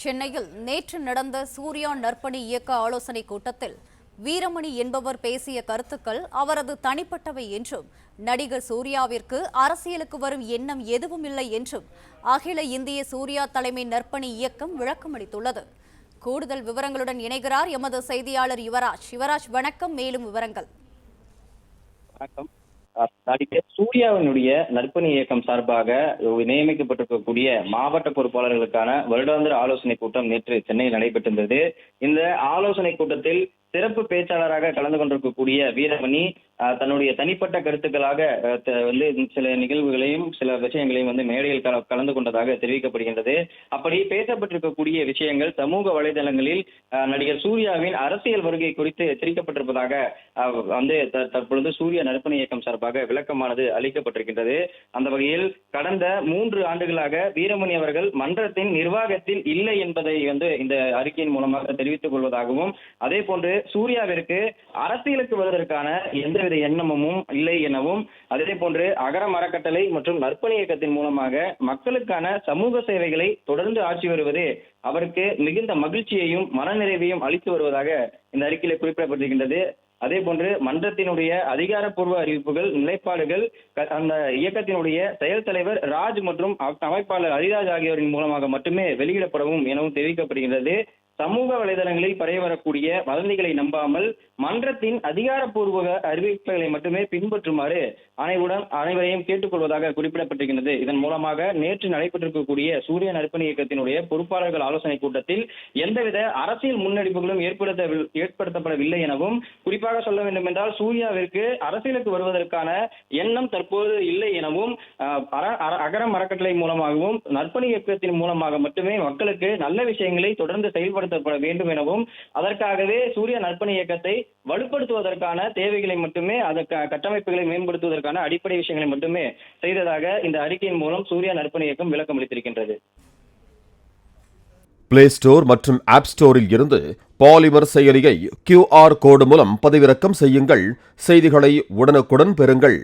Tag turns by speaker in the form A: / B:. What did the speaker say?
A: சென்னையில் நேற்று நடந்த சூர்யா நற்பணி இயக்க ஆலோசனைக் கூட்டத்தில் வீரமணி என்பவர் பேசிய கருத்துக்கள் அவரது தனிப்பட்டவை என்றும் நடிகர் சூர்யாவிற்கு அரசியலுக்கு வரும் எண்ணம் எதுவும் இல்லை என்றும் அகில இந்திய சூர்யா தலைமை நற்பணி இயக்கம் விளக்கமளித்துள்ளது. கூடுதல் விவரங்களுடன் இணைகிறார் எமது செய்தியாளர் யுவராஜ். வணக்கம். மேலும் விவரங்கள்.
B: வணக்கம். நடிகர் சூர்யாவினுடைய நற்பணி இயக்கம் சார்பாக நியமிக்கப்பட்டிருக்கக்கூடிய மாவட்ட பொறுப்பாளர்களுக்கான வருடாந்திர ஆலோசனை கூட்டம் நேற்று சென்னையில் நடைபெற்றிருந்தது. இந்த ஆலோசனை கூட்டத்தில் சிறப்பு பேச்சாளராக கலந்து கொண்டிருக்கக்கூடிய வீரமணி தன்னுடைய தனிப்பட்ட கருத்துக்களாக சில நிகழ்வுகளையும் சில விஷயங்களையும் மேடையில் கலந்து கொண்டதாக தெரிவிக்கப்படுகின்றது. அப்படி பேசப்பட்டிருக்கக்கூடிய விஷயங்கள் சமூக வலைதளங்களில் நடிகர் சூர்யாவின் அரசியல் வருகை குறித்து எச்சரிக்கப்பட்டிருப்பதாக தற்பொழுது சூர்யா நற்பணி இயக்கம் சார்பாக விளக்கமானது அளிக்கப்பட்டிருக்கின்றது. அந்த வகையில் கடந்த 3 ஆண்டுகளாக வீரமணி அவர்கள் மன்றத்தின் நிர்வாகத்தில் இல்லை என்பதை இந்த அறிக்கையின் மூலமாக தெரிவித்துக் கொள்வதாகவும், அதே போன்று சூர்யாவிற்கு அரசியலுக்கு வருவதற்கான எந்தவித எண்ணமும் இல்லை எனவும், அதே போன்று அகரம் அறக்கட்டளை மற்றும் நற்பணி இயக்கத்தின் மூலமாக மக்களுக்கான சமூக சேவைகளை தொடர்ந்து ஆற்றி வருவது அவருக்கு மிகுந்த மகிழ்ச்சியையும் மனநிறைவையும் அளித்து வருவதாக இந்த அறிக்கையில் குறிப்பிடப்பட்டிருக்கின்றது. அதே போன்று மன்றத்தினுடைய அதிகாரப்பூர்வ அறிவிப்புகள், நிலைப்பாடுகள் அந்த இயக்கத்தினுடைய செயல் தலைவர் ராஜ் மற்றும் அமைப்பாளர் ஹரிராஜ் ஆகியோரின் மூலமாக மட்டுமே வெளியிடப்படவும் எனவும் தெரிவிக்கப்படுகின்றது. சமூக வலைதளங்களில் பரவி வரக்கூடிய வதந்திகளை நம்பாமல் மன்றத்தின் அதிகாரப்பூர்வ அறிவிப்புகளை மட்டுமே பின்பற்றுமாறு அனைவரையும் கேட்டுக்கொள்வதாக குறிப்பிடப்பட்டிருக்கிறது. இதன் மூலமாக நேற்று நடைபெற்றிருக்கக்கூடிய சூர்யா நற்பணி இயக்கத்தினுடைய பொறுப்பாளர்கள் ஆலோசனை கூட்டத்தில் எந்தவித அரசியல் முன்னெடுப்புகளும் ஏற்படுத்தப்படவில்லை எனவும், குறிப்பாக சொல்ல வேண்டும் என்றால் சூர்யாவிற்கு அரசியலுக்கு வருவதற்கான எண்ணம் தற்போது இல்லை எனவும், அகரம் அறக்கட்டளை மூலமாகவும் நற்பணி இயக்கத்தின் மூலமாக மட்டுமே மக்களுக்கு நல்ல விஷயங்களை தொடர்ந்து செயல்படுத்தப்பட வேண்டும் எனவும், அதற்காகவே சூர்யா நற்பணி இயக்கத்தை வலுப்படுத்துவதற்கான தேவைகளை மட்டுமே, அதற்கு கட்டமைப்புகளை மேம்படுத்துவதற்கான அடிப்படை விஷயங்களை மட்டுமே செய்ததாக இந்த அறிக்கையின் மூலம் சூர்யா நற்பணி இயக்கம் விளக்கம் அளித்திருக்கின்றது.
C: பிளே ஸ்டோர் மற்றும் ஆப் ஸ்டோரில் இருந்து பாலிமர் செயலியை QR கோடு மூலம் பதிவிறக்கம் செய்யுங்கள். செய்திகளை உடனுக்குடன் பெறுங்கள்.